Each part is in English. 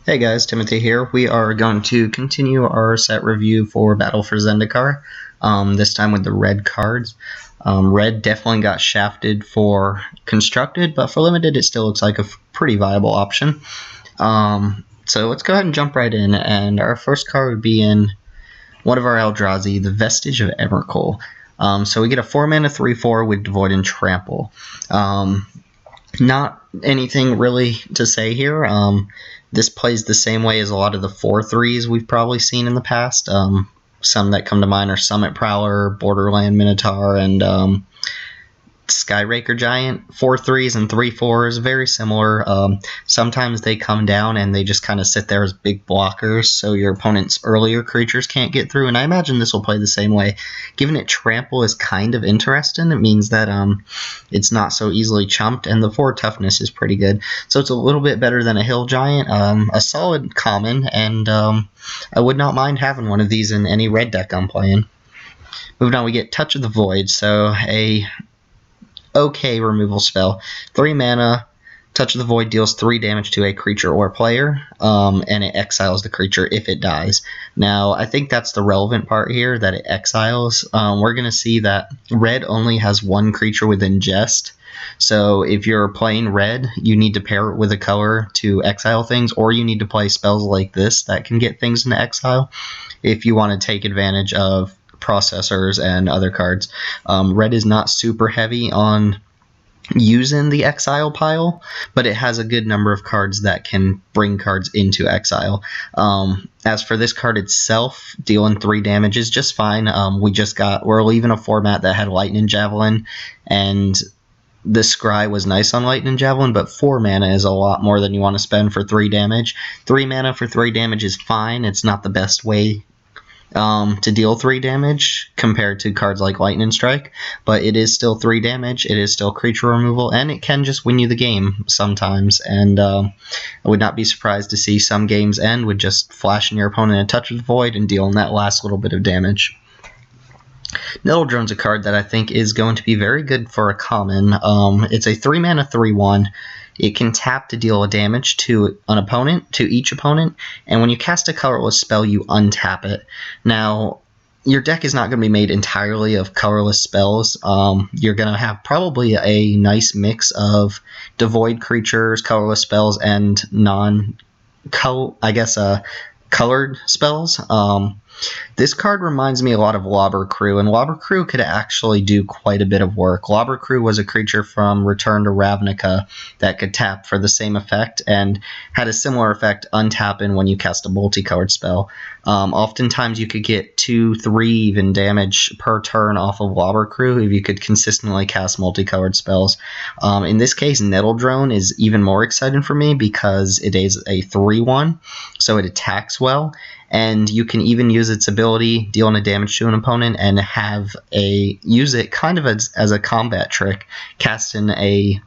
Hey guys, Timothy here. We are going to continue our set review for Battle for Zendikar, this time with the red cards. Red definitely got shafted for constructed, but for limited it still looks like a pretty viable option. So let's go ahead and jump right in, and our first card would be in one of our Eldrazi, the Vestige of Emrakul. So we get a 4-mana 3/4 with Devoid and Trample. Not anything really to say here. This plays the same way as a lot of the 4/3s we've probably seen in the past. Some that come to mind are Summit Prowler, Borderland Minotaur, and Skyraker Giant. 4/3s and 3/4s, very similar. Sometimes they come down and they just kind of sit there as big blockers, so your opponent's earlier creatures can't get through, and I imagine this will play the same way. Given it Trample is kind of interesting, it means that it's not so easily chumped, and the 4 toughness is pretty good, so it's a little bit better than a Hill Giant. A solid common, and I would not mind having one of these in any red deck I'm playing. Moving on, we get Touch of the Void, so a okay removal spell. 3 mana, Touch of the Void deals 3 damage to a creature or player, and it exiles the creature if it dies. Now, I think that's the relevant part here, that it exiles. We're going to see that red only has 1 creature with Ingest, so if you're playing red, you need to pair it with a color to exile things, or you need to play spells like this that can get things into exile if you want to take advantage of processors and other cards. Red is not super heavy on using the exile pile, but it has a good number of cards that can bring cards into exile. As for this card itself, dealing 3 damage is just fine. We're leaving a format that had Lightning Javelin, and the Scry was nice on Lightning Javelin, but 4 mana is a lot more than you want to spend for 3 damage. 3 mana for 3 damage is fine. It's not the best way to deal 3 damage compared to cards like Lightning Strike, but it is still 3 damage, it is still creature removal, and it can just win you the game sometimes, and I would not be surprised to see some games end with just flashing your opponent a Touch of the Void and dealing that last little bit of damage. Nettledrone's a card that I think is going to be very good for a common. It's a 3 mana 3/1. It can tap to deal a damage to each opponent, and when you cast a colorless spell, you untap it. Now, your deck is not going to be made entirely of colorless spells. You're going to have probably a nice mix of devoid creatures, colorless spells, and colored spells. This card reminds me a lot of Lobber Crew, and Lobber Crew could actually do quite a bit of work. Lobber Crew was a creature from Return to Ravnica that could tap for the same effect, and had a similar effect untapping when you cast a multicolored spell. Oftentimes you could get 2-3 even damage per turn off of Lobber Crew if you could consistently cast multicolored spells. In this case, Nettledrone is even more exciting for me because it is a 3/1, so it attacks well, and you can even use its ability, dealing a damage to an opponent, and use it kind of as a combat trick, casting a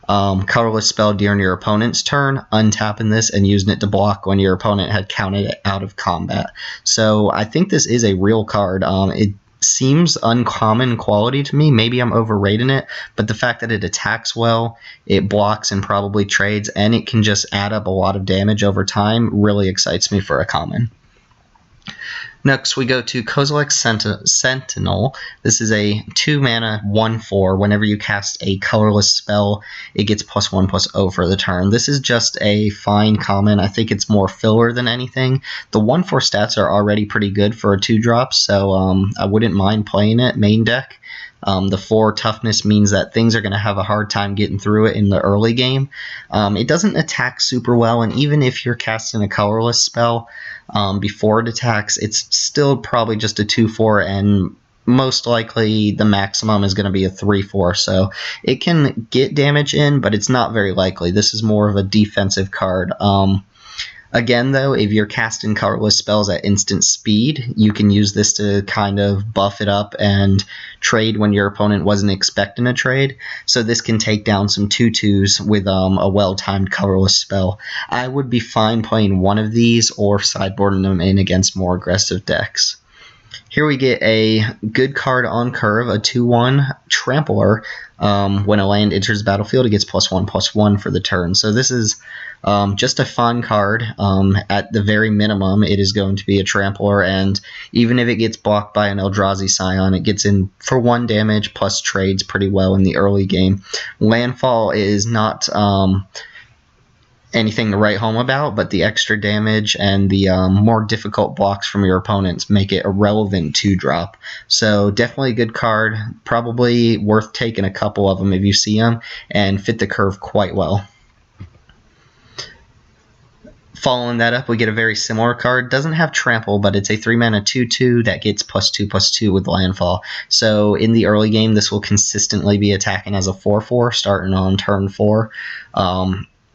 colorless spell during your opponent's turn, untapping this, and using it to block when your opponent had counted it out of combat. So I think this is a real card. It seems uncommon quality to me. Maybe I'm overrating it, but the fact that it attacks well, it blocks and probably trades, and it can just add up a lot of damage over time really excites me for a common. Next, we go to Kozilek Sentinel. This is a 2 mana 1/4. Whenever you cast a colorless spell, it gets +1/+0 for the turn. This is just a fine common. I think it's more filler than anything. The 1/4 stats are already pretty good for a 2-drop, so I wouldn't mind playing it main deck. The 4 toughness means that things are going to have a hard time getting through it in the early game. It doesn't attack super well, and even if you're casting a colorless spell before it attacks, it's still probably just a 2/4, and most likely the maximum is going to be a 3/4, so it can get damage in, but it's not very likely. This is more of a defensive card. Again, though, if you're casting colorless spells at instant speed, you can use this to kind of buff it up and trade when your opponent wasn't expecting a trade. So this can take down some 2/2s with a well-timed colorless spell. I would be fine playing one of these or sideboarding them in against more aggressive decks. Here we get a good card on curve, a 2/1 Trappler. When a land enters the battlefield, it gets +1/+1 for the turn. So this is just a fun card. At the very minimum, it is going to be a Trappler, and even if it gets blocked by an Eldrazi Scion, it gets in for 1 damage plus trades pretty well in the early game. Landfall is not anything to write home about, but the extra damage and the more difficult blocks from your opponents make it a relevant 2-drop. So definitely a good card, probably worth taking a couple of them if you see them, and fit the curve quite well. Following that up, we get a very similar card. Doesn't have Trample, but it's a 3-mana 2/2 that gets +2/+2 with Landfall. So in the early game, this will consistently be attacking as a 4/4, starting on turn 4.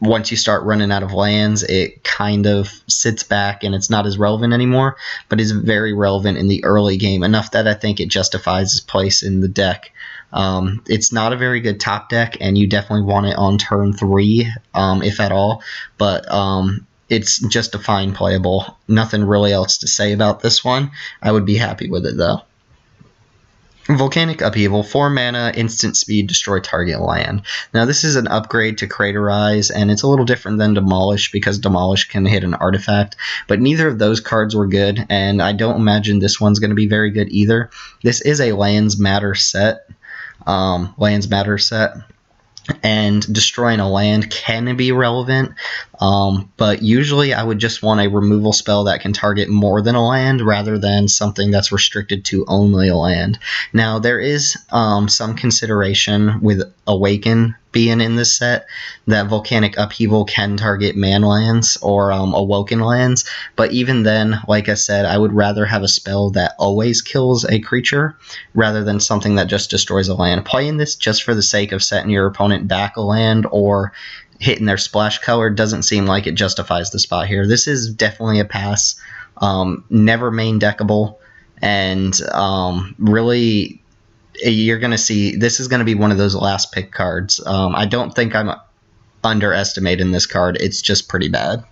Once you start running out of lands, it kind of sits back and it's not as relevant anymore, but is very relevant in the early game, enough that I think it justifies its place in the deck. It's not a very good top deck, and you definitely want it on turn 3, if at all, but it's just a fine playable. Nothing really else to say about this one. I would be happy with it, though. Volcanic Upheaval, 4 mana, instant speed, destroy target land. Now this is an upgrade to Craterize, and it's a little different than Demolish because Demolish can hit an artifact, but neither of those cards were good, and I don't imagine this one's going to be very good either. This is a Lands Matter set, and destroying a land can be relevant, but usually I would just want a removal spell that can target more than a land rather than something that's restricted to only a land. Now there is some consideration with Awaken being in this set that Volcanic Upheaval can target man lands or Awoken lands, but even then, like I said, I would rather have a spell that always kills a creature rather than something that just destroys a land. Playing this just for the sake of setting your opponent back a land or hitting their splash color doesn't seem like it justifies the spot here. This is definitely a pass. Never main deckable, and really you're going to see this is going to be one of those last pick cards. I don't think I'm underestimating this card. It's just pretty bad.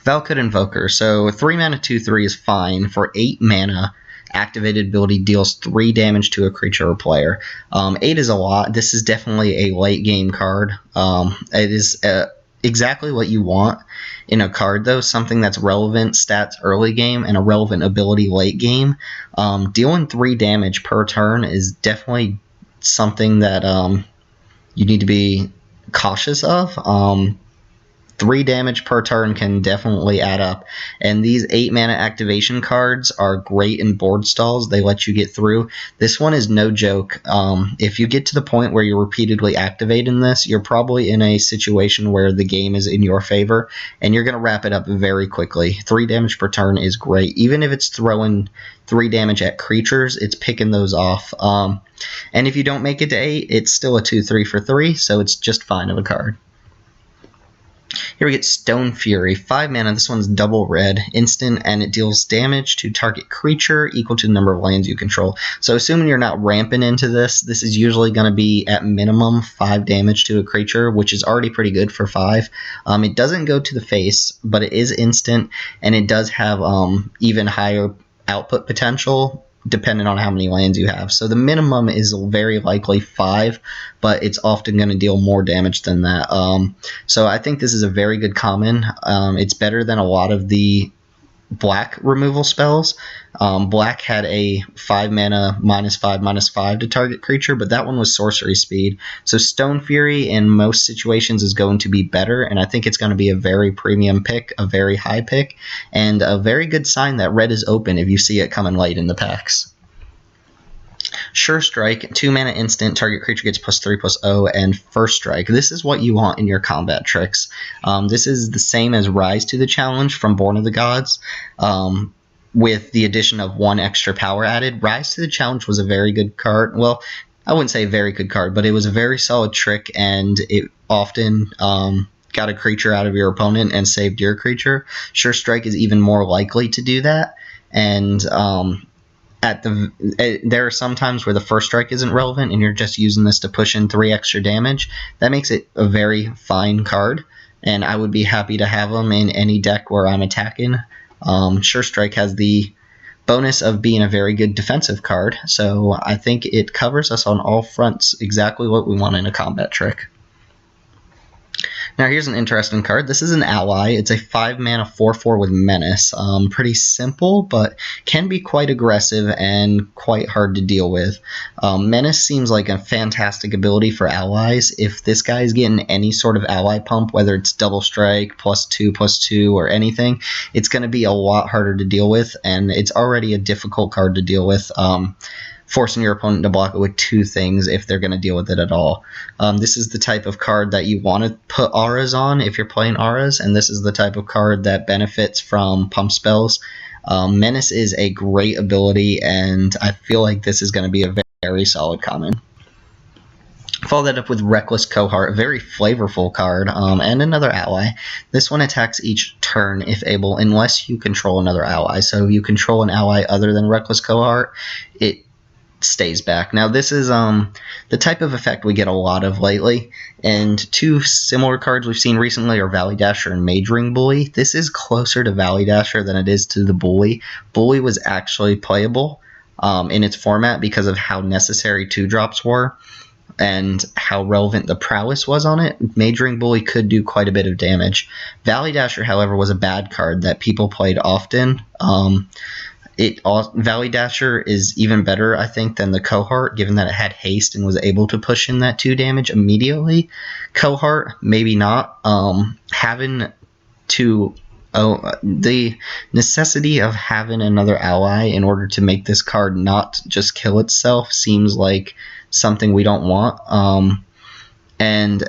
Valakut Invoker. So 3 mana 2/3 is fine. For 8 mana, activated ability deals 3 damage to a creature or player. 8 is a lot. This is definitely a late game card. It is exactly what you want in a card, though, something that's relevant stats early game and a relevant ability late game. Dealing 3 damage per turn is definitely something that you need to be cautious of. 3 damage per turn can definitely add up, and these 8 mana activation cards are great in board stalls. They let you get through. This one is no joke. If you get to the point where you're repeatedly activating this, you're probably in a situation where the game is in your favor, and you're going to wrap it up very quickly. 3 damage per turn is great. Even if it's throwing 3 damage at creatures, it's picking those off. And if you don't make it to 8, it's still a 2/3 for 3, so it's just fine of a card. Here we get Stone Fury, 5 mana. This one's double red, instant, and it deals damage to target creature equal to the number of lands you control. So assuming you're not ramping into this, this is usually going to be at minimum 5 damage to a creature, which is already pretty good for 5. It doesn't go to the face, but it is instant, and it does have even higher output potential depending on how many lands you have. So the minimum is very likely 5, but it's often going to deal more damage than that. So I think this is a very good common. It's better than a lot of the black removal spells. Black had a 5 mana -5/-5 to target creature, but that one was sorcery speed. So Stone Fury in most situations is going to be better, and I think it's going to be a very premium pick, a very high pick, and a very good sign that red is open if you see it coming late in the packs. Sure Strike, 2 mana instant, target creature gets +3/+0, and First Strike. This is what you want in your combat tricks. This is the same as Rise to the Challenge from Born of the Gods, with the addition of 1 extra power added. Rise to the Challenge was a very good card. Well, I wouldn't say a very good card, but it was a very solid trick, and it often got a creature out of your opponent and saved your creature. Sure Strike is even more likely to do that, and there are some times where the First Strike isn't relevant and you're just using this to push in 3 extra damage. That makes it a very fine card, and I would be happy to have them in any deck where I'm attacking. Sure Strike has the bonus of being a very good defensive card, so I think it covers us on all fronts exactly what we want in a combat trick. Now here's an interesting card. This is an ally. It's a 5-mana 4/4 with Menace. Pretty simple, but can be quite aggressive and quite hard to deal with. Menace seems like a fantastic ability for allies. If this guy is getting any sort of ally pump, whether it's double strike, +2/+2, or anything, it's going to be a lot harder to deal with, and it's already a difficult card to deal with. Forcing your opponent to block it with 2 things if they're going to deal with it at all. This is the type of card that you want to put auras on if you're playing auras, and this is the type of card that benefits from pump spells. Menace is a great ability, and I feel like this is going to be a very solid common. Follow that up with Reckless Cohort, a very flavorful card, and another ally. This one attacks each turn if able, unless you control another ally. So if you control an ally other than Reckless Cohort, it stays back. Now this is the type of effect we get a lot of lately, and 2 similar cards we've seen recently are Valley Dasher and Mage Ring Bully. This is closer to Valley Dasher than it is to the Bully. Bully was actually playable in its format because of how necessary 2-drops were and how relevant the prowess was on it. Mage Ring Bully could do quite a bit of damage. Valley Dasher, however, was a bad card that people played often. Valley Dasher is even better, I think, than the Cohort, given that it had haste and was able to push in that 2 damage immediately. Cohort, maybe not. The necessity of having another ally in order to make this card not just kill itself seems like something we don't want. And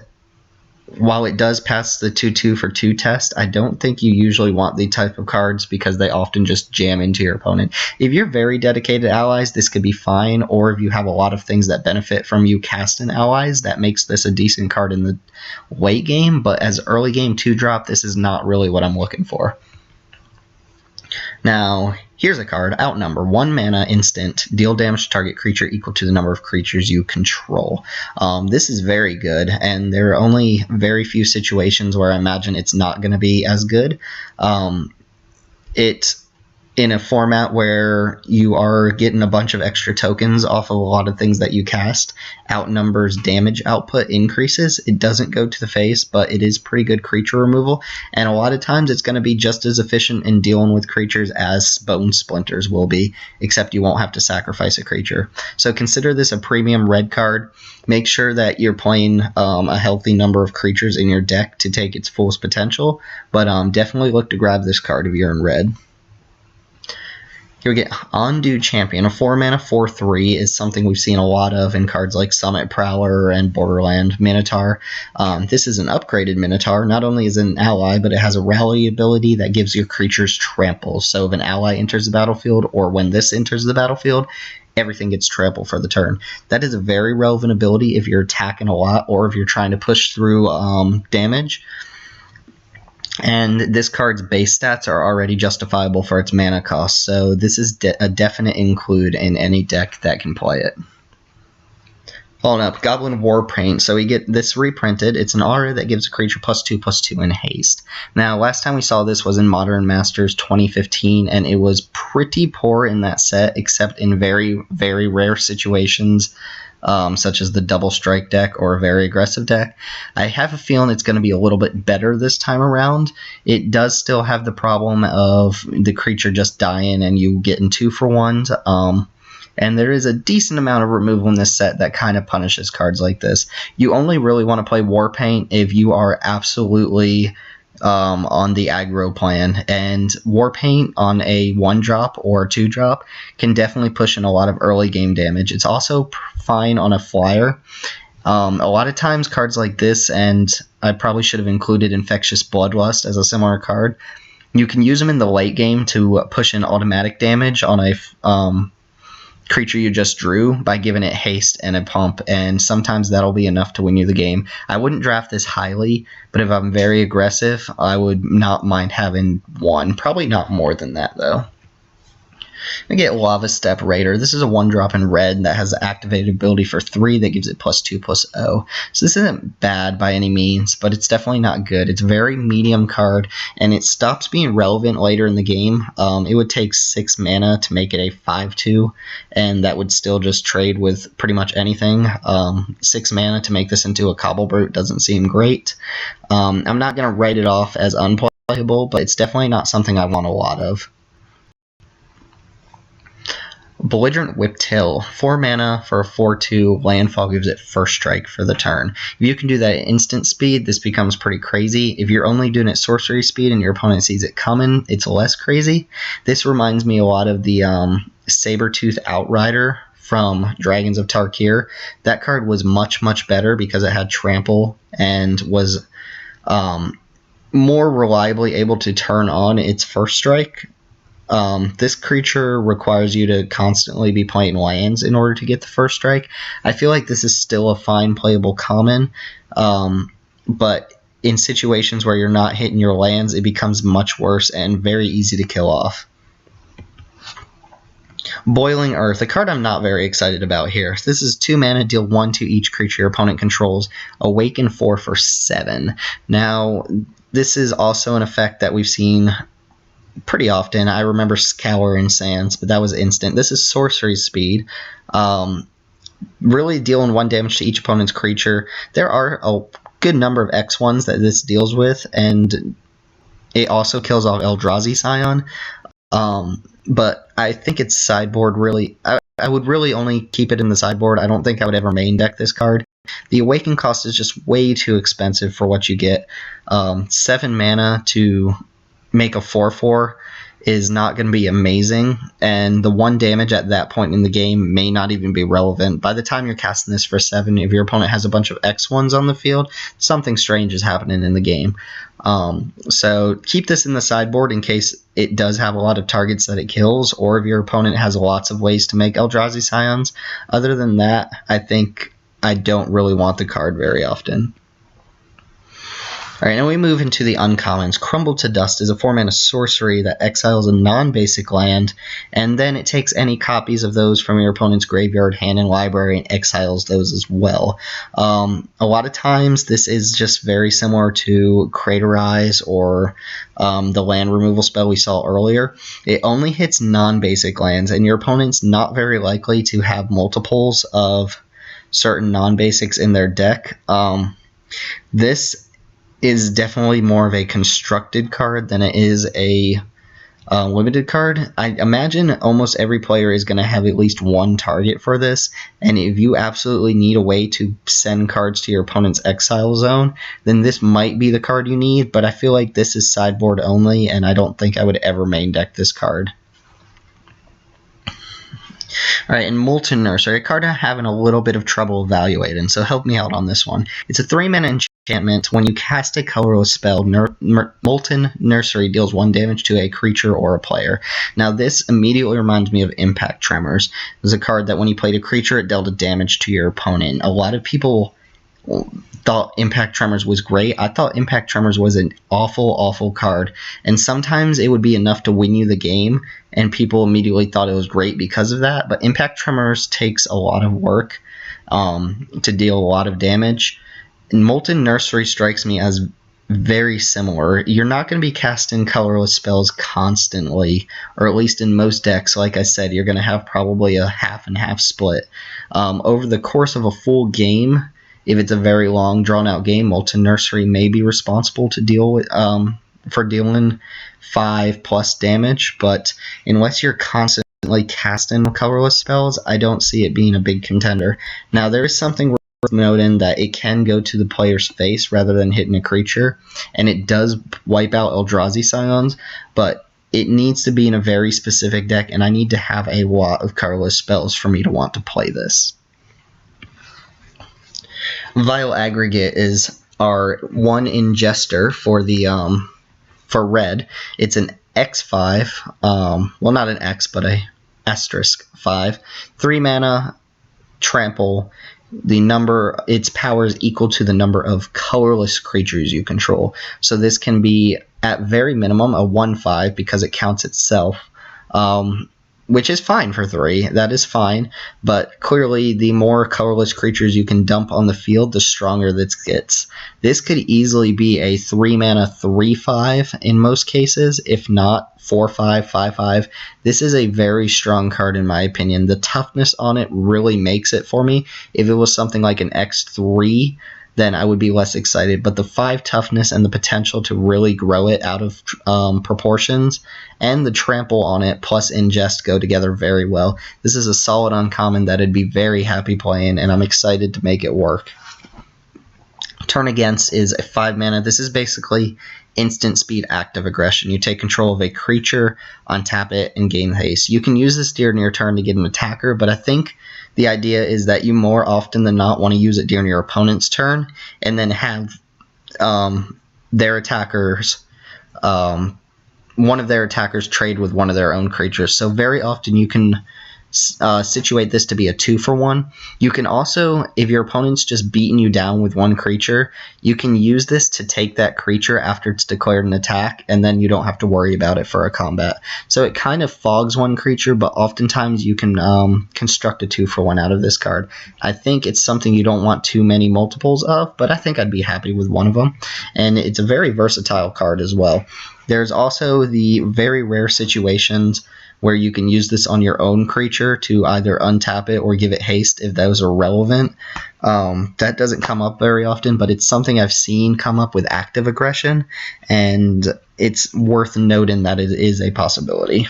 while it does pass the 2/2 for 2 test, I don't think you usually want the type of cards because they often just jam into your opponent. If you're very dedicated allies, this could be fine, or if you have a lot of things that benefit from you casting allies, that makes this a decent card in the late game, but as early game 2-drop, this is not really what I'm looking for. Now, here's a card, Outnumber, 1 mana instant, deal damage to target creature equal to the number of creatures you control. This is very good, and there are only very few situations where I imagine it's not going to be as good. In a format where you are getting a bunch of extra tokens off of a lot of things that you cast, Outnumber's damage output increases. It doesn't go to the face, but it is pretty good creature removal, and a lot of times it's going to be just as efficient in dealing with creatures as Bone Splinters will be, except you won't have to sacrifice a creature. So consider this a premium red card. Make sure that you're playing a healthy number of creatures in your deck to take its fullest potential, but definitely look to grab this card if you're in red. Here we get Undo Champion. A 4-mana 4/3 is something we've seen a lot of in cards like Summit Prowler and Borderland Minotaur. This is an upgraded Minotaur. Not only is it an ally, but it has a rally ability that gives your creatures trample. So if an ally enters the battlefield, or when this enters the battlefield, everything gets trample for the turn. That is a very relevant ability if you're attacking a lot or if you're trying to push through damage. And this card's base stats are already justifiable for its mana cost, so this is a definite include in any deck that can play it. Following up, Goblin Warpaint. So we get this reprinted. It's an aura that gives a creature +2/+2 in haste. Now, last time we saw this was in Modern Masters 2015, and it was pretty poor in that set, except in very, very rare situations, such as the double strike deck or a very aggressive deck. I have a feeling it's going to be a little bit better this time around. It does still have the problem of the creature just dying and you getting 2-for-1s. And there is a decent amount of removal in this set that kind of punishes cards like this. You only really want to play Warpaint if you are absolutely on the aggro plan, and Warpaint on a 1-drop or 2-drop can definitely push in a lot of early game damage. It's also fine on a flyer. A lot of times cards like this, and I probably should have included Infectious Bloodlust as a similar card, you can use them in the late game to push in automatic damage on a creature you just drew by giving it haste and a pump, and sometimes that'll be enough to win you the game. I wouldn't draft this highly, but if I'm very aggressive, I would not mind having 1. Probably not more than that, though. We get Lava Stepwriter. This is a 1-drop in red that has the activated ability for 3 that gives it +2/+0. So this isn't bad by any means, but it's definitely not good. It's a very medium card, and it stops being relevant later in the game. It would take 6 mana to make it a 5/2, and that would still just trade with pretty much anything. 6 mana to make this into a Cobble Brute doesn't seem great. I'm not going to write it off as unplayable, but it's definitely not something I want a lot of. Belligerent Whiptail, 4 mana for a 4/2, landfall gives it first strike for the turn. If you can do that at instant speed, this becomes pretty crazy. If you're only doing it sorcery speed and your opponent sees it coming, it's less crazy. This reminds me a lot of the Sabertooth Outrider from Dragons of Tarkir. That card was much, much better because it had trample and was more reliably able to turn on its first strike. This creature requires you to constantly be playing lands in order to get the first strike. I feel like this is still a fine playable common, but in situations where you're not hitting your lands, it becomes much worse and very easy to kill off. Boiling Earth, a card I'm not very excited about here. This is 2 mana, deal 1 to each creature your opponent controls, awaken 4 for 7. Now, this is also an effect that we've seen pretty often. I remember Scour and Sands, but that was instant. This is sorcery speed. Really dealing 1 damage to each opponent's creature. There are a good number of X1s that this deals with, and it also kills off Eldrazi Scion. But I think its sideboard really... I would really only keep it in the sideboard. I don't think I would ever main deck this card. The Awaken cost is just way too expensive for what you get. 7 mana to make a 4/4 is not going to be amazing, and the 1 damage at that point in the game may not even be relevant. By the time you're casting this for 7, if your opponent has a bunch of X1s on the field, something strange is happening in the game. So keep this in the sideboard in case it does have a lot of targets that it kills, or if your opponent has lots of ways to make Eldrazi Scions. Other than that, I think I don't really want the card very often. Alright, now we move into the uncommons. Crumble to Dust is a 4-mana sorcery that exiles a non-basic land, and then it takes any copies of those from your opponent's graveyard, hand, and library, and exiles those as well. A lot of times, this is just very similar to Craterize or the land removal spell we saw earlier. It only hits non-basic lands, and your opponent's not very likely to have multiples of certain non-basics in their deck. This is definitely more of a constructed card than it is a limited card. I imagine almost every player is going to have at least 1 target for this, and if you absolutely need a way to send cards to your opponent's exile zone, then this might be the card you need, but I feel like this is sideboard only, and I don't think I would ever main deck this card. Alright, and Molten Nursery, a card I'm having a little bit of trouble evaluating, so help me out on this one. It's a 3-mana enchantment. When you cast a colorless spell, Molten Nursery deals 1 damage to a creature or a player. Now, this immediately reminds me of Impact Tremors. It was a card that when you played a creature, it dealt a damage to your opponent. A lot of people thought Impact Tremors was great. I thought Impact Tremors was an awful, awful card, and sometimes it would be enough to win you the game, and people immediately thought it was great because of that, but Impact Tremors takes a lot of work to deal a lot of damage, and Molten Nursery strikes me as very similar. You're not going to be casting colorless spells constantly, or at least in most decks. Like I said, you're going to have probably a half and half split. Over the course of a full game, if it's a very long, drawn-out game, Molten Nursery may be responsible to deal with for dealing 5+ damage, but unless you're constantly casting colorless spells, I don't see it being a big contender. Now, there is something worth noting that it can go to the player's face rather than hitting a creature, and it does wipe out Eldrazi Scions, but it needs to be in a very specific deck, and I need to have a lot of colorless spells for me to want to play this. Vile Aggregate is our 1 ingester for the for red. It's an X5, well, not an X, but a asterisk 5, 3 mana, trample. Its power is equal to the number of colorless creatures you control. So this can be at very minimum a 1/5 because it counts itself. which is fine for 3. That is fine, but clearly the more colorless creatures you can dump on the field, the stronger this gets. This could easily be a 3-mana 3/5 in most cases, if not 4/5, 5/5. This is a very strong card in my opinion. The toughness on it really makes it for me. If it was something like an X3, then I would be less excited. But the 5 toughness and the potential to really grow it out of proportions, and the trample on it plus ingest go together very well. This is a solid uncommon that I'd be very happy playing, and I'm excited to make it work. Turn Against is a 5 mana. This is basically instant speed active aggression. You take control of a creature, untap it, and gain haste. You can use this during your turn to get an attacker, but I think the idea is that you more often than not want to use it during your opponent's turn, and then have their attackers, one of their attackers trade with one of their own creatures. So very often you can situate this to be a 2-for-1. You can also, if your opponent's just beating you down with one creature, you can use this to take that creature after it's declared an attack, and then you don't have to worry about it for a combat. So it kind of fogs one creature, but oftentimes you can construct a 2-for-1 out of this card. I think it's something you don't want too many multiples of, but I think I'd be happy with one of them. And it's a very versatile card as well. There's also the very rare situations where you can use this on your own creature to either untap it or give it haste if those are relevant. That doesn't come up very often, but it's something I've seen come up with active aggression, and it's worth noting that it is a possibility.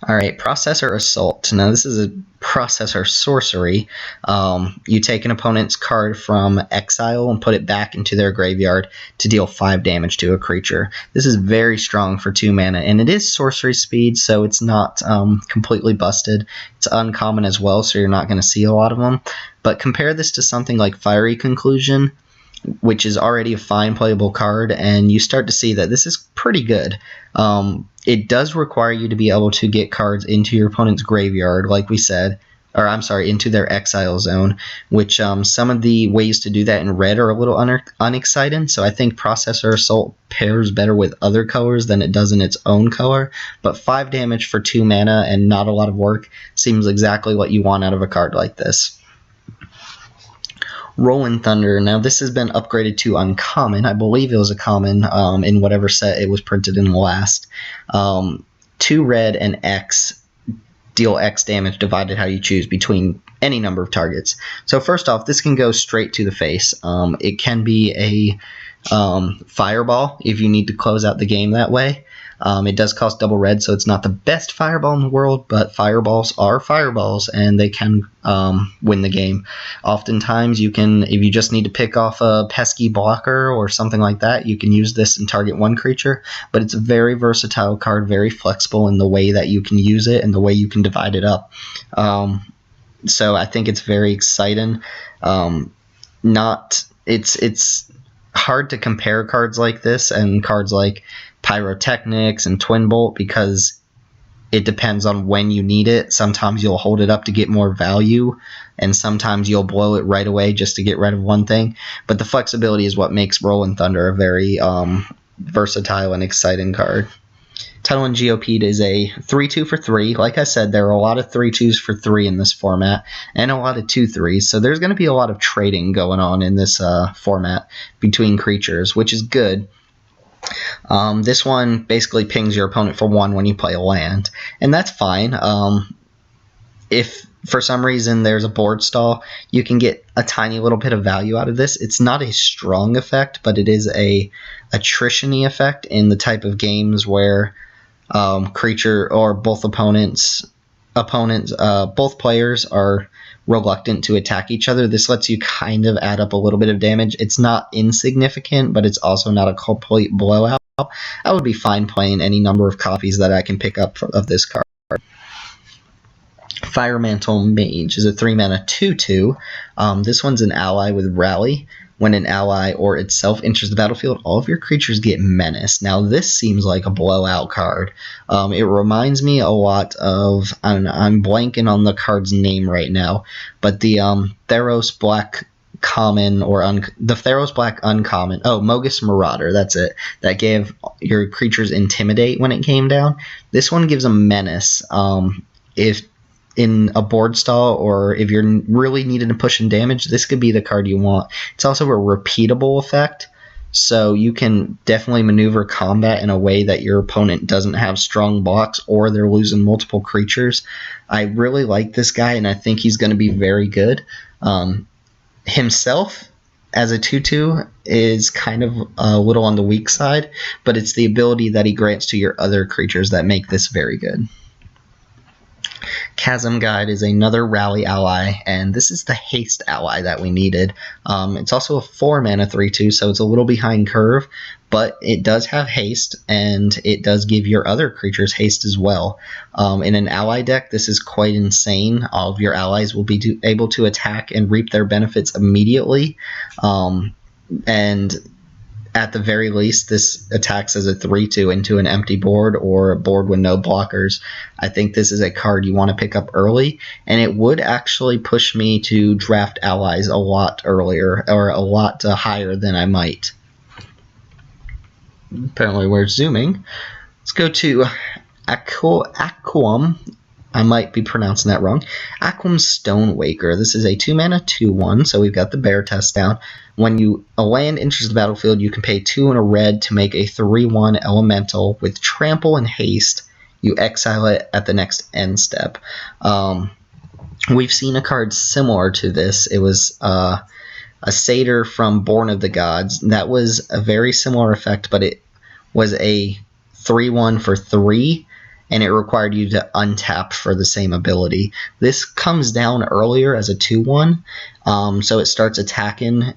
Alright, Processor Assault. Now this is a processor sorcery. You take an opponent's card from exile and put it back into their graveyard to deal 5 damage to a creature. This is very strong for 2 mana, and it is sorcery speed, so it's not completely busted. It's uncommon as well, so you're not going to see a lot of them. But compare this to something like Fiery Conclusion, which is already a fine playable card, and you start to see that this is pretty good. It does require you to be able to get cards into your opponent's graveyard, like we said, or I'm sorry, into their exile zone, which some of the ways to do that in red are a little unexciting, so I think Processor Assault pairs better with other colors than it does in its own color, but 5 damage for 2 mana and not a lot of work seems exactly what you want out of a card like this. Rolling Thunder. Now this has been upgraded to uncommon. I believe it was a common in whatever set it was printed in the last. 2 red and X deal X damage divided how you choose between any number of targets. So first off, this can go straight to the face. It can be a fireball if you need to close out the game that way. It does cost double red, so it's not the best fireball in the world, but fireballs are fireballs, and they can win the game. Oftentimes, you can, if you just need to pick off a pesky blocker or something like that, you can use this and target one creature, but it's a very versatile card, very flexible in the way that you can use it and the way you can divide it up. So I think it's very exciting. It's hard to compare cards like this and cards like Pyrotechnics and Twin Bolt because it depends on when you need it. Sometimes you'll hold it up to get more value, and sometimes you'll blow it right away just to get rid of one thing. But the flexibility is what makes Rolling Thunder a very versatile and exciting card. Tunnel and Geopede is a 3/2 for 3. Like I said, there are a lot of 3/2s for 3 in this format, and a lot of 2/3s. So there's going to be a lot of trading going on in this format between creatures, which is good. This one basically pings your opponent for 1 when you play a land, and that's fine. If for some reason there's a board stall, you can get a tiny little bit of value out of this. It's not a strong effect, but it is a attrition-y effect in the type of games where creature or both both players are reluctant to attack each other. This lets you kind of add up a little bit of damage. It's not insignificant, but it's also not a complete blowout. I would be fine playing any number of copies that I can pick up of this card. Firemantle Mage is a 3-mana 2/2. This one's an ally with Rally. When an ally or itself enters the battlefield, all of your creatures get Menace. Now, this seems like a blowout card. It reminds me a lot of, I don't know, I'm blanking on the card's name right now, but the Theros Black common or the Theros Black uncommon. Oh, Mogus Marauder, that's it. That gave your creatures Intimidate when it came down. This one gives them Menace. If in a board stall or if you're really needing to push in damage, this could be the card you want. It's also a repeatable effect, so you can definitely maneuver combat in a way that your opponent doesn't have strong blocks or they're losing multiple creatures. I really like this guy, and I think he's going to be very good. Himself as a 2/2 is kind of a little on the weak side, but it's the ability that he grants to your other creatures that make this very good. Chasm Guide is another rally ally, and this is the haste ally that we needed. It's also a 4 mana 3/2, so it's a little behind curve, but it does have haste, and it does give your other creatures haste as well. In an ally deck, this is quite insane. All of your allies will be able to attack and reap their benefits immediately, and at the very least, this attacks as a 3/2 into an empty board or a board with no blockers. I think this is a card you want to pick up early, and it would actually push me to draft allies a lot earlier or a lot higher than I might. Apparently we're zooming. Let's go to Aquam. I might be pronouncing that wrong. Aquam Stonewaker. This is a 2 mana 2/1, so we've got the bear test down. When a land enters the battlefield, you can pay 2 and a red to make a 3/1 elemental with trample and haste. You exile it at the next end step. We've seen a card similar to this. It was a satyr from Born of the Gods. That was a very similar effect, but it was a 3/1 for 3. And it required you to untap for the same ability. This comes down earlier as a 2/1, so it starts attacking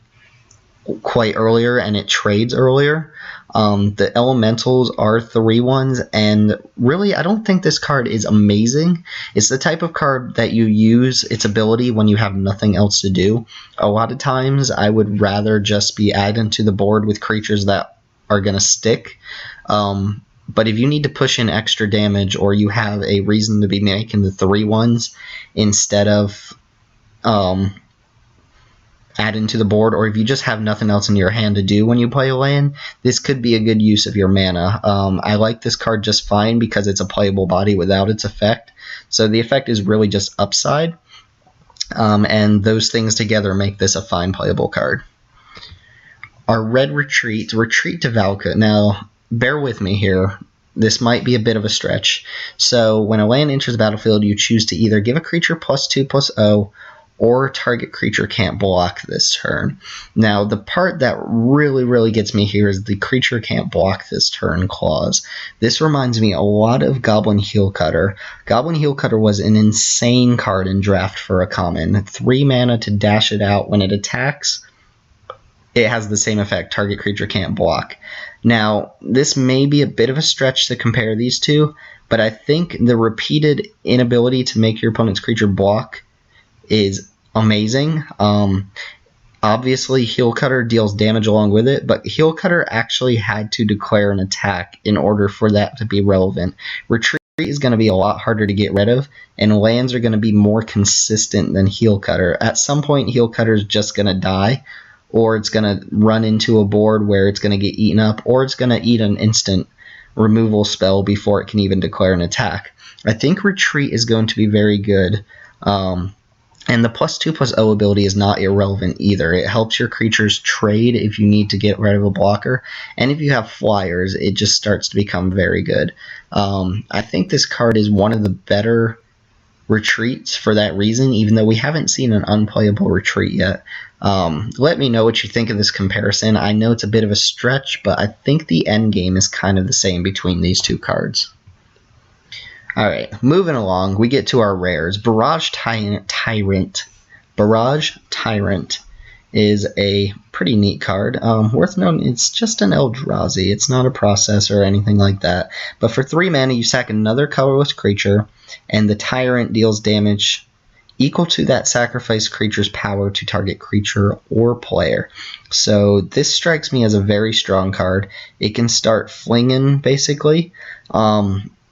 quite earlier and it trades earlier. The elementals are 3/1s, and really I don't think this card is amazing. It's the type of card that you use its ability when you have nothing else to do. A lot of times I would rather just be adding to the board with creatures that are going to stick. But if you need to push in extra damage or you have a reason to be making the 3/1s instead of adding to the board, or if you just have nothing else in your hand to do when you play a land, this could be a good use of your mana. I like this card just fine because it's a playable body without its effect. So the effect is really just upside, and those things together make this a fine playable card. Our red Retreat to Valka. Now, bear with me here. This might be a bit of a stretch. So when a land enters the battlefield, you choose to either give a creature +2/+0 or target creature can't block this turn. Now, the part that really gets me here is the creature can't block this turn clause. This reminds me a lot of Goblin Heelcutter. Goblin Heelcutter was an insane card in draft for a common. 3 mana to dash it out. When it attacks, it has the same effect. Target creature can't block. Now, this may be a bit of a stretch to compare these two, but I think the repeated inability to make your opponent's creature block is amazing. Obviously, Heelcutter deals damage along with it, but Heelcutter actually had to declare an attack in order for that to be relevant. Retreat is going to be a lot harder to get rid of, and lands are going to be more consistent than Heelcutter. At some point, Heelcutter is just going to die, or it's going to run into a board where it's going to get eaten up, or it's going to eat an instant removal spell before it can even declare an attack. I think Retreat is going to be very good, and the +2/+0 ability is not irrelevant either. It helps your creatures trade if you need to get rid of a blocker, and if you have flyers, it just starts to become very good. I think this card is one of the better retreats for that reason, even though we haven't seen an unplayable retreat yet. Let me know what you think of this comparison. I know it's a bit of a stretch, but I think the end game is kind of the same between these two cards. Alright, moving along, we get to our rares. Barage Tyrant. Barage Tyrant is a pretty neat card. Worth noting, it's just an Eldrazi. It's not a process or anything like that. But for 3 mana, you sack another colorless creature, and the Tyrant deals damage equal to that sacrificed creature's power to target creature or player. So this strikes me as a very strong card. It can start flinging, basically.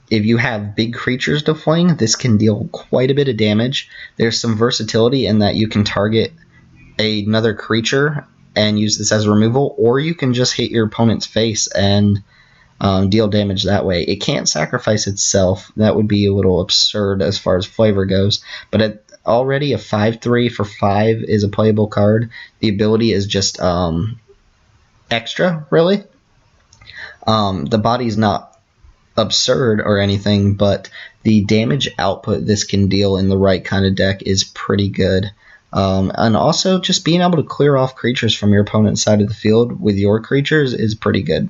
If you have big creatures to fling, this can deal quite a bit of damage. There's some versatility in that you can target another creature and use this as removal, or you can just hit your opponent's face and deal damage that way. It can't sacrifice itself. That would be a little absurd as far as flavor goes, but already a 5/3 for 5 is a playable card. The ability is just extra, really. The body's not absurd or anything, but the damage output this can deal in the right kind of deck is pretty good. And also, just being able to clear off creatures from your opponent's side of the field with your creatures is pretty good.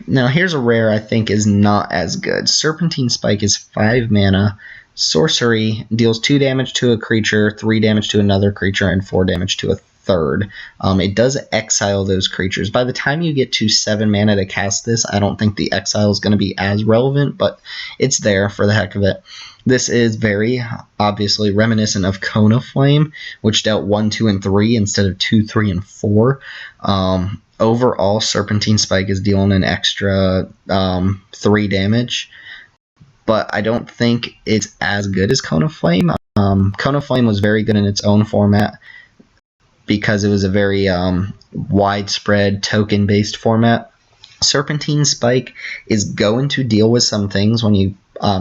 Now, here's a rare I think is not as good. Serpentine Spike is 5 mana. Sorcery, deals 2 damage to a creature, 3 damage to another creature, and 4 damage to a third. It does exile those creatures. By the time you get to 7 mana to cast this, I don't think the exile is going to be as relevant, but it's there for the heck of it. This is very obviously reminiscent of Cone of Flame, which dealt 1, 2, and 3 instead of 2, 3, and 4. Overall, Serpentine Spike is dealing an extra 3 damage, but I don't think it's as good as Cone of Flame. Cone of Flame was very good in its own format because it was a very widespread token-based format. Serpentine Spike is going to deal with some things when you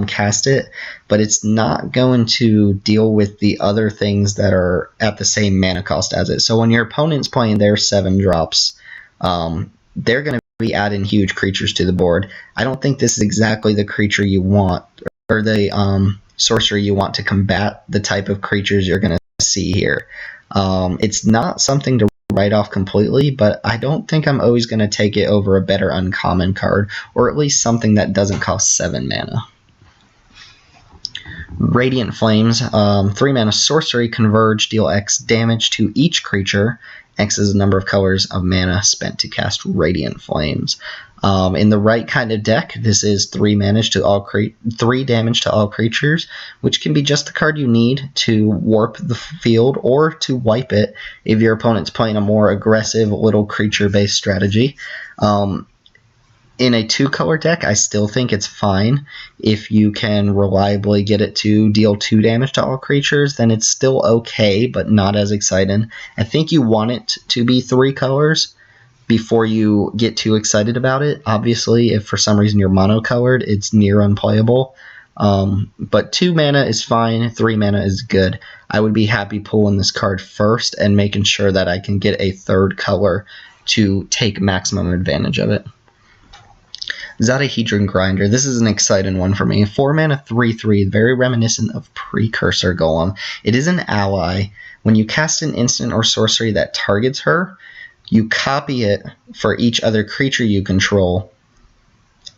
cast it, but it's not going to deal with the other things that are at the same mana cost as it. So when your opponent's playing their 7 drops, they're going to be adding huge creatures to the board. I don't think this is exactly the creature you want, or the sorcery you want to combat the type of creatures you're going to see here. It's not something to write off completely, but I don't think I'm always going to take it over a better uncommon card, or at least something that doesn't cost 7 mana. Radiant Flames, 3 mana sorcery, converge, deal X damage to each creature. X is the number of colors of mana spent to cast Radiant Flames. In the right kind of deck, this is 3 damage to all creatures, which can be just the card you need to warp the field or to wipe it if your opponent's playing a more aggressive little creature-based strategy. In a 2-color deck, I still think it's fine. If you can reliably get it to deal 2 damage to all creatures, then it's still okay, but not as exciting. I think you want it to be 3 colors before you get too excited about it. Obviously, if for some reason you're monocolored, it's near unplayable. But 2 mana is fine, 3 mana is good. I would be happy pulling this card first and making sure that I can get a 3rd color to take maximum advantage of it. Heatran Grinder. This is an exciting one for me. 4 mana 3/3, very reminiscent of Precursor Golem. It is an ally. When you cast an instant or sorcery that targets her, you copy it for each other creature you control,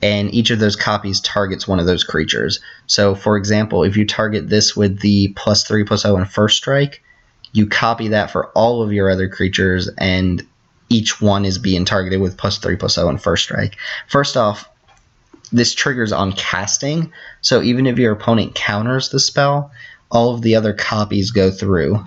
and each of those copies targets one of those creatures. So, for example, if you target this with the +3/+0 and first strike, you copy that for all of your other creatures, and each one is being targeted with +3/+0 and first strike. First off, this triggers on casting, so even if your opponent counters the spell, all of the other copies go through.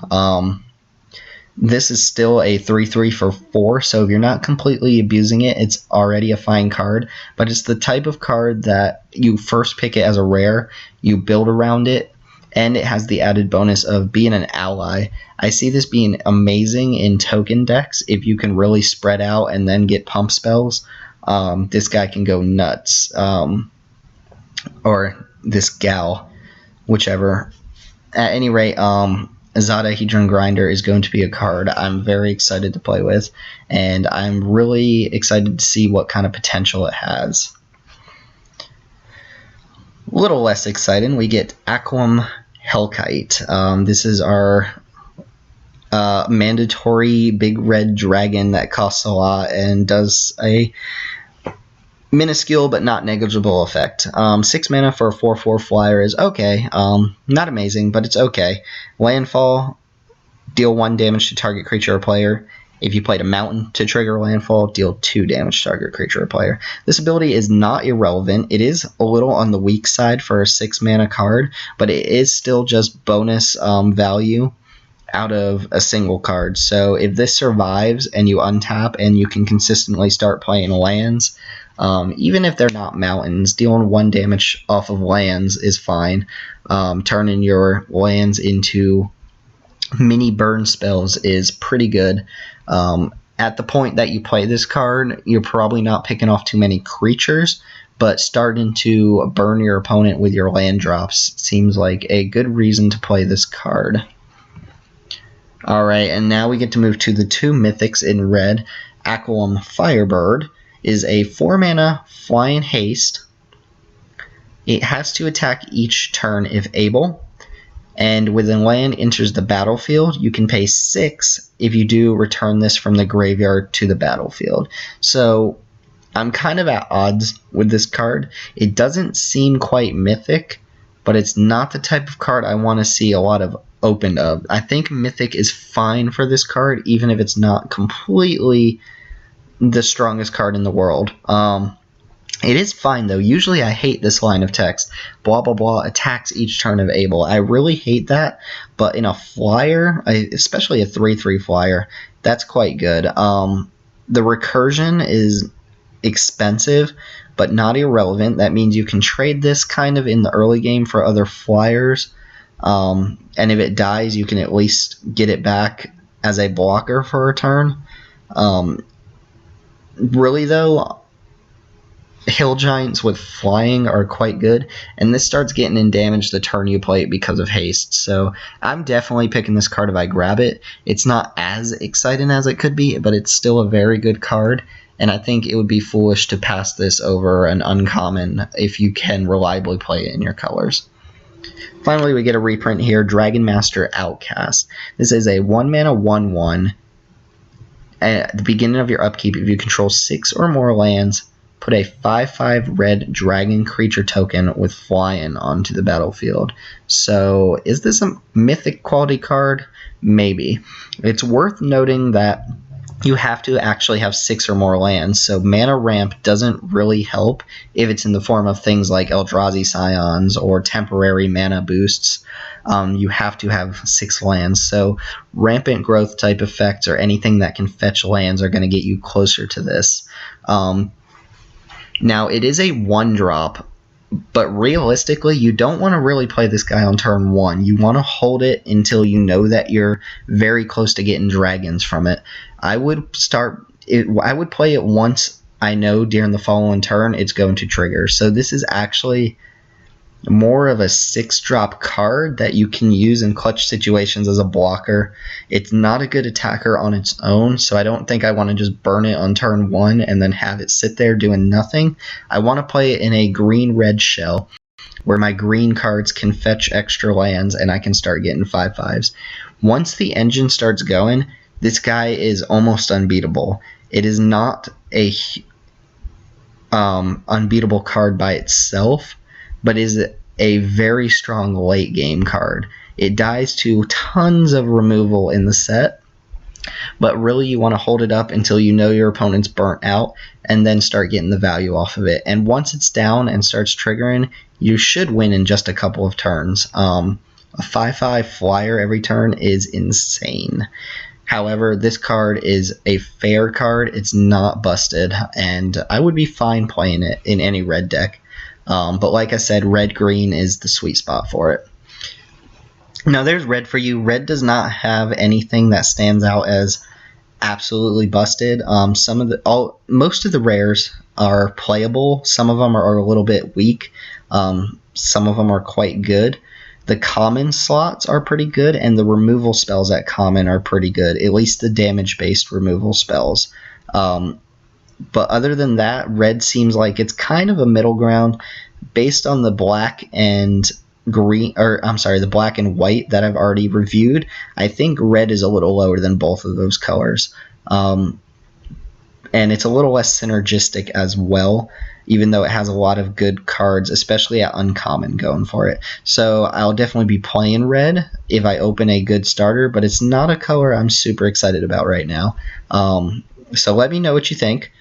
This is still a 3/3 for 4, so if you're not completely abusing it, it's already a fine card, but it's the type of card that you first pick it as a rare, you build around it, and it has the added bonus of being an ally. I see this being amazing in token decks if you can really spread out and then get pump spells. This guy can go nuts. Or this gal, whichever. At any rate, Heatran Grinder is going to be a card I'm very excited to play with, and I'm really excited to see what kind of potential it has. A little less exciting, we get Aquam Hellkite. This is our mandatory big red dragon that costs a lot and does a minuscule but not negligible effect. 6 mana for a 4/4 flyer is okay. Not amazing, but it's okay. Landfall, deal 1 damage to target creature or player. If you played a mountain to trigger Landfall, deal 2 damage to target creature or player. This ability is not irrelevant. It is a little on the weak side for a 6 mana card, but it is still just bonus value out of a single card. So if this survives and you untap and you can consistently start playing lands, even if they're not mountains, dealing 1 damage off of lands is fine. Turning your lands into mini burn spells is pretty good. At the point that you play this card, you're probably not picking off too many creatures, but starting to burn your opponent with your land drops seems like a good reason to play this card. Alright, and now we get to move to the 2 mythics in red. Aquam Firebird is a 4-mana flying haste. It has to attack each turn if able. And when the land enters the battlefield, you can pay 6. If you do, return this from the graveyard to the battlefield. So I'm kind of at odds with this card. It doesn't seem quite mythic, but it's not the type of card I want to see a lot of opened of. I think mythic is fine for this card, even if it's not completely the strongest card in the world. It is fine, though. Usually I hate this line of text. Blah, blah, blah, attacks each turn of able. I really hate that, but in a flyer, especially a 3/3 flyer, that's quite good. The recursion is expensive, but not irrelevant. That means you can trade this kind of in the early game for other flyers, and if it dies, you can at least get it back as a blocker for a turn. Really, though, Hill Giants with flying are quite good, and this starts getting in damage the turn you play it because of haste. So I'm definitely picking this card if I grab it. It's not as exciting as it could be, but it's still a very good card, and I think it would be foolish to pass this over an uncommon if you can reliably play it in your colors. Finally, we get a reprint here, Dragon Master Outcast. This is a 1-mana 1/1. At the beginning of your upkeep, if you control 6 or more lands, put a 5/5 red dragon creature token with flying onto the battlefield. So, is this a mythic quality card? Maybe. It's worth noting that you have to actually have 6 or more lands, so mana ramp doesn't really help if it's in the form of things like Eldrazi Scions or temporary mana boosts. You have to have 6 lands, so rampant growth type effects or anything that can fetch lands are going to get you closer to this. Now, it is a 1-drop, but realistically, you don't want to really play this guy on turn 1. You want to hold it until you know that you're very close to getting dragons from it. I would play it once I know during the following turn it's going to trigger. So this is actually more of a 6-drop card that you can use in clutch situations as a blocker. It's not a good attacker on its own, so I don't think I want to just burn it on turn 1 and then have it sit there doing nothing. I want to play it in a green-red shell where my green cards can fetch extra lands and I can start getting 5/5s. Once the engine starts going, this guy is almost unbeatable. It is not a unbeatable card by itself, but is a very strong late game card. It dies to tons of removal in the set, but really you want to hold it up until you know your opponent's burnt out and then start getting the value off of it. And once it's down and starts triggering, you should win in just a couple of turns. A 5/5 flyer every turn is insane. However, this card is a fair card. It's not busted, and I would be fine playing it in any red deck. But like I said, red-green is the sweet spot for it. Now there's red for you. Red does not have anything that stands out as absolutely busted. Most of the rares are playable. Some of them are a little bit weak. Some of them are quite good. The common slots are pretty good, and the removal spells at common are pretty good, at least the damage-based removal spells. But other than that, red seems like it's kind of a middle ground based on the black and the black and white that I've already reviewed. I think red is a little lower than both of those colors. And it's a little less synergistic as well, even though it has a lot of good cards, especially at uncommon going for it. So I'll definitely be playing red if I open a good starter, but it's not a color I'm super excited about right now. So let me know what you think.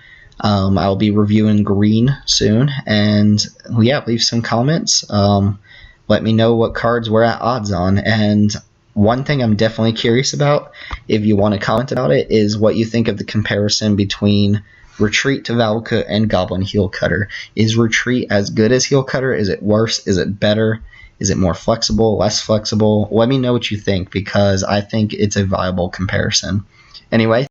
I'll be reviewing green soon, and yeah, leave some comments. Let me know what cards we're at odds on, and one thing I'm definitely curious about, if you want to comment about it, is what you think of the comparison between Retreat to Valakut and Goblin Heelcutter. Is Retreat as good as Heelcutter? Is it worse? Is it better? Is it more flexible, less flexible? Let me know what you think, because I think it's a viable comparison. Anyway,